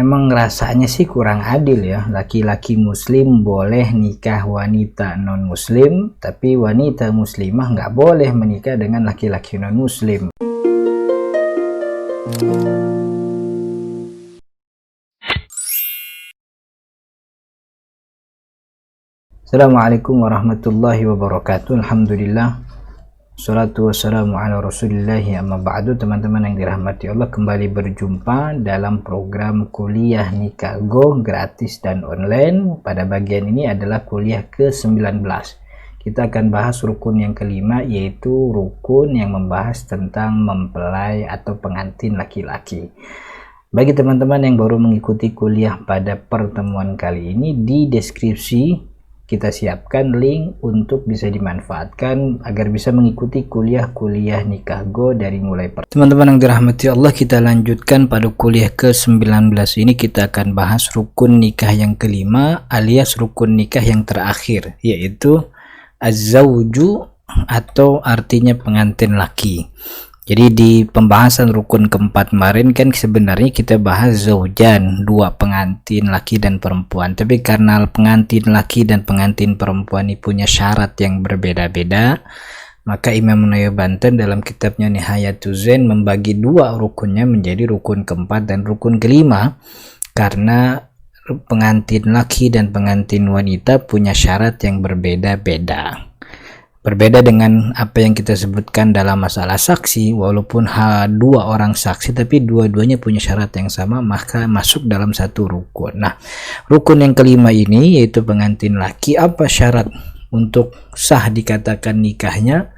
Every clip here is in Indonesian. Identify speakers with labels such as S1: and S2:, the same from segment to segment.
S1: Memang rasanya sih kurang adil ya, laki-laki muslim boleh nikah wanita non muslim, tapi wanita muslimah nggak boleh menikah dengan laki-laki non muslim. Assalamualaikum warahmatullahi wabarakatuh. Alhamdulillah, salatu wassalamu ala rasulillahi, amma ba'du. Teman-teman yang dirahmati Allah, kembali berjumpa dalam program kuliah Nikah Go gratis dan online. Pada bagian ini adalah kuliah ke-19. Kita akan bahas rukun yang kelima, yaitu rukun yang membahas tentang mempelai atau pengantin laki-laki. Bagi teman-teman yang baru mengikuti kuliah pada pertemuan kali ini, di deskripsi kita siapkan link untuk bisa dimanfaatkan agar bisa mengikuti kuliah-kuliah Nikah Go dari mulai teman-teman yang dirahmati Allah. Kita lanjutkan pada kuliah ke-19 ini, kita akan bahas rukun nikah yang kelima alias rukun nikah yang terakhir, yaitu az-zawju atau artinya pengantin laki. Jadi di pembahasan rukun keempat kemarin kan sebenarnya kita bahas zaujan, dua pengantin laki dan perempuan. Tapi karena pengantin laki dan pengantin perempuan ini punya syarat yang berbeda-beda, maka Imam Nawawi Banten dalam kitabnya Nihayatuz Zain membagi dua rukunnya menjadi rukun keempat dan rukun kelima, karena pengantin laki dan pengantin wanita punya syarat yang berbeda-beda. Berbeda dengan apa yang kita sebutkan dalam masalah saksi, walaupun dua orang saksi tapi dua-duanya punya syarat yang sama, maka masuk dalam satu rukun. Nah, rukun yang kelima ini yaitu pengantin laki. Apa syarat untuk sah dikatakan nikahnya?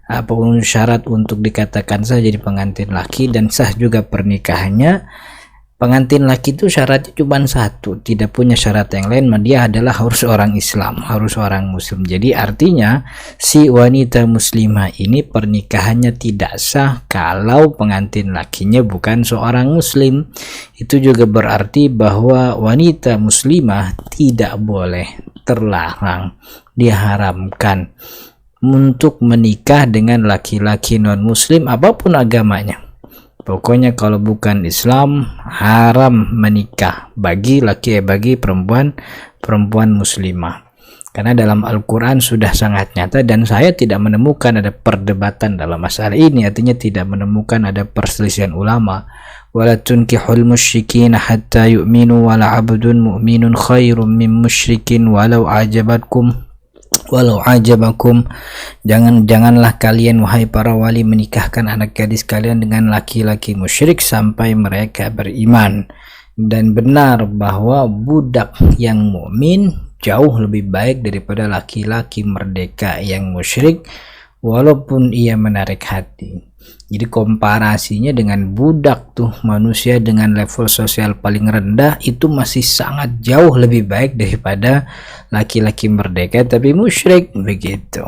S1: Apa syarat untuk dikatakan sah jadi pengantin laki dan sah juga pernikahannya? Pengantin laki itu syaratnya cuma satu, tidak punya syarat yang lain. Dia adalah harus orang Islam, harus orang muslim. Jadi artinya si wanita muslimah ini pernikahannya tidak sah kalau pengantin lakinya bukan seorang muslim. Itu juga berarti bahwa wanita muslimah tidak boleh, terlarang, diharamkan untuk menikah dengan laki-laki non muslim apapun agamanya. Pokoknya kalau bukan Islam haram menikah bagi perempuan muslimah. Karena dalam Al-Quran sudah sangat nyata dan saya tidak menemukan ada perdebatan dalam masalah ini. Artinya tidak menemukan ada perselisihan ulama. Wala tunkihul musyrikin hatta yu'minu wala abdun mu'minun khairum min musyrikin walau ajabakum. Janganlah kalian wahai para wali menikahkan anak gadis kalian dengan laki-laki musyrik sampai mereka beriman. Dan benar bahwa budak yang mukmin jauh lebih baik daripada laki-laki merdeka yang musyrik walaupun ia menarik hati. Jadi komparasinya dengan budak tuh, manusia dengan level sosial paling rendah itu masih sangat jauh lebih baik daripada laki-laki merdeka tapi musyrik, begitu.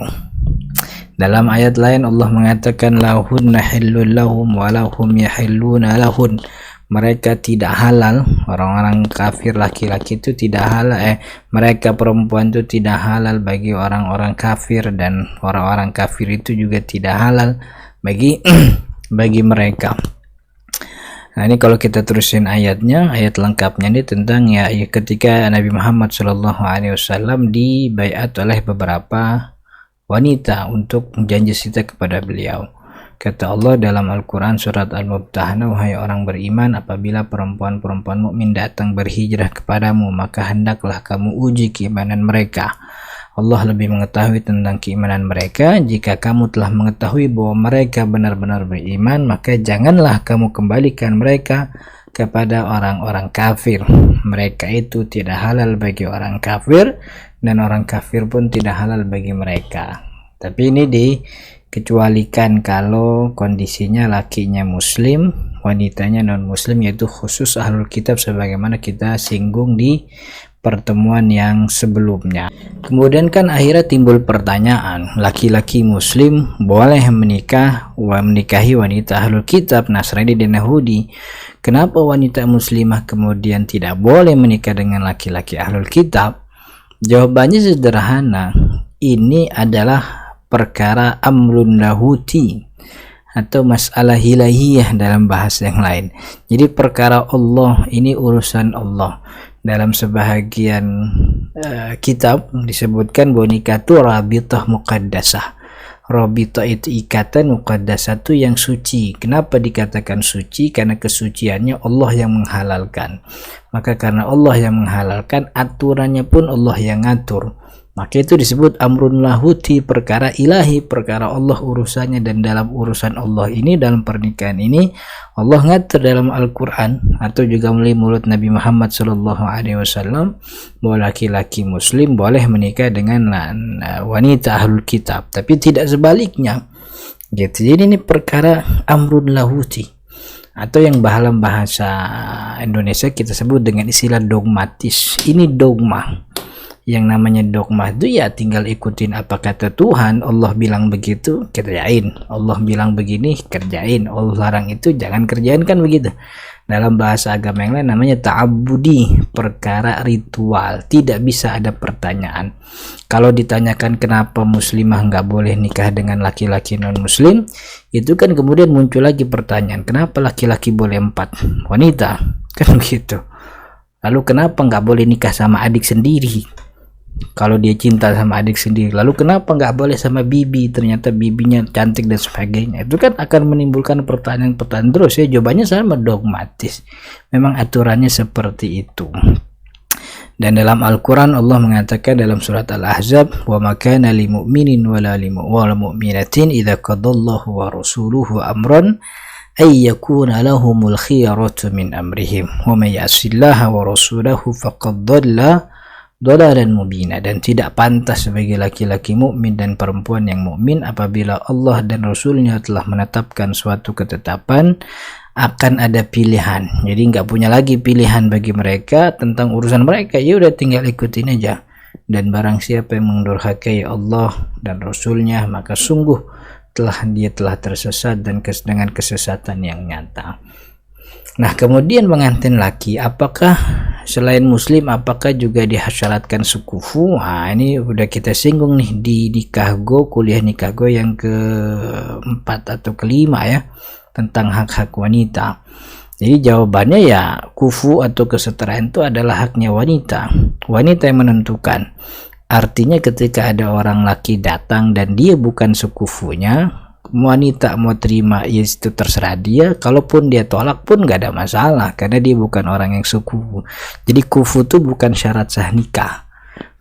S1: Dalam ayat lain Allah mengatakan lahunna hillul lahum wa lahum yahilluna lahun. Mereka tidak halal, orang-orang kafir laki-laki itu tidak halal, mereka perempuan itu tidak halal bagi orang-orang kafir, dan orang-orang kafir itu juga tidak halal bagi mereka. Nah, ini kalau kita terusin ayatnya, ayat lengkapnya ini tentang ya ketika Nabi Muhammad SAW dibaiat oleh beberapa wanita untuk janji setia kepada beliau. Kata Allah dalam Al-Quran surat Al-Mubtahanah, wahai orang beriman, apabila perempuan-perempuan mukmin datang berhijrah kepadamu, maka hendaklah kamu uji keimanan mereka. Allah lebih mengetahui tentang keimanan mereka. Jika kamu telah mengetahui bahwa mereka benar-benar beriman, maka janganlah kamu kembalikan mereka kepada orang-orang kafir. Mereka itu tidak halal bagi orang kafir, dan orang kafir pun tidak halal bagi mereka. Tapi ini dikecualikan kalau kondisinya lakinya muslim, wanitanya non muslim, yaitu khusus ahlul kitab sebagaimana kita singgung di pertemuan yang sebelumnya. Kemudian kan akhirnya timbul pertanyaan, laki-laki muslim boleh menikahi wanita ahlul kitab, Nasrani dan Yahudi. Kenapa wanita muslimah kemudian tidak boleh menikah dengan laki-laki ahlul kitab? Jawabannya sederhana, ini adalah perkara amrun lahuti, atau masalah ilahiyah dalam bahasa yang lain. Jadi perkara Allah ini urusan Allah. Dalam sebahagian kitab disebutkan bahwa nikah itu rabitah muqaddasah. Rabitah itu ikatan, muqaddasah itu yang suci. Kenapa dikatakan suci? Karena kesuciannya Allah yang menghalalkan. Maka karena Allah yang menghalalkan, aturannya pun Allah yang ngatur. Maka itu disebut amrun lahuti, perkara ilahi, perkara Allah urusannya. Dan dalam urusan Allah ini, dalam pernikahan ini, Allah ngatur dalam Al-Quran atau juga melalui mulut Nabi Muhammad SAW bahwa laki-laki muslim boleh menikah dengan wanita ahlul kitab, tapi tidak sebaliknya gitu. Jadi ini perkara amrun lahuti, atau yang dalam bahasa Indonesia kita sebut dengan istilah dogmatis. Ini dogma. Yang namanya dogma itu ya tinggal ikutin apa kata Tuhan. Allah bilang begitu, kerjain. Allah bilang begini, kerjain. Allah larang itu, jangan kerjain, kan begitu. Dalam bahasa agama yang lain namanya ta'abudi, perkara ritual. Tidak bisa ada pertanyaan. Kalau ditanyakan kenapa muslimah nggak boleh nikah dengan laki-laki non muslim, itu kan kemudian muncul lagi pertanyaan, kenapa laki-laki boleh 4 wanita, kan begitu. Lalu kenapa nggak boleh nikah sama adik sendiri kalau dia cinta sama adik sendiri? Lalu kenapa nggak boleh sama bibi, ternyata bibinya cantik dan sebagainya? Itu kan akan menimbulkan pertanyaan-pertanyaan terus ya. Jawabannya sama, dogmatis. Memang aturannya seperti itu. Dan dalam Al-Quran Allah mengatakan dalam surat Al-Ahzab, wa makana li mu'minin wala mu'minatin idza qadallahu wa rasuluhu amran ay yakuna lahumul khiyaratu min amrihim wa may ya'sillaha wa rasulahu faqad dhalla dhalalan mubina. Dan tidak pantas sebagai laki-laki mukmin dan perempuan yang mukmin apabila Allah dan Rasulnya telah menetapkan suatu ketetapan akan ada pilihan. Jadi nggak punya lagi pilihan bagi mereka tentang urusan mereka, ya udah tinggal ikutin aja. Dan barang siapa yang mendurhakai Allah dan Rasulnya, maka sungguh dia telah tersesat dan dengan kesesatan yang nyata. Nah, kemudian pengantin laki, apakah selain muslim, apakah juga disyaratkan sukufu? Nah, ini udah kita singgung nih di Nikahgo, kuliah Nikahgo yang ke-4 atau ke-5 ya, tentang hak-hak wanita. Jadi jawabannya ya, kufu atau kesetaraan itu adalah haknya wanita. Wanita yang menentukan. Artinya ketika ada orang laki datang dan dia bukan sekufunya, wanita mau terima ya itu terserah dia. Kalaupun dia tolak pun gak ada masalah, karena dia bukan orang yang sekufu. Jadi kufu itu bukan syarat sah nikah.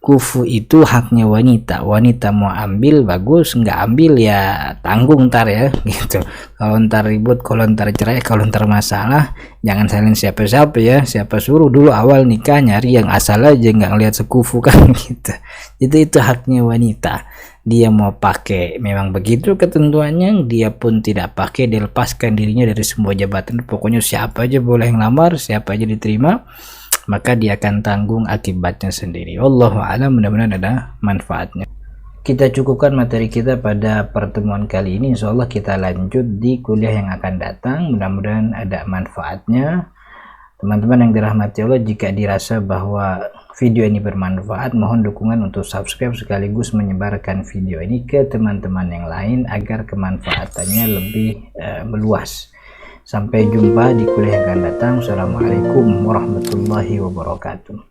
S1: Kufu itu haknya wanita. Wanita mau ambil bagus, nggak ambil ya tanggung ntar ya gitu. Kalau ntar ribut, kalau ntar cerai, kalau ntar masalah, jangan salin siapa-siapa ya. Siapa suruh dulu awal nikah nyari yang asal aja, nggak ngeliat sekufu kan gitu. Itu haknya wanita. Dia mau pakai memang begitu ketentuannya, dia pun tidak pakai, dilepaskan dirinya dari semua jabatan. Pokoknya siapa aja boleh ngelamar, siapa aja diterima, maka dia akan tanggung akibatnya sendiri. Wallahu a'lam, mudah-mudahan ada manfaatnya. Kita cukupkan materi kita pada pertemuan kali ini. Insyaallah kita lanjut di kuliah yang akan datang. Mudah-mudahan ada manfaatnya. Teman-teman yang dirahmati Allah, jika dirasa bahwa video ini bermanfaat, mohon dukungan untuk subscribe sekaligus menyebarkan video ini ke teman-teman yang lain agar kemanfaatannya lebih meluas. Sampai jumpa di kuliah yang akan datang. Assalamualaikum warahmatullahi wabarakatuh.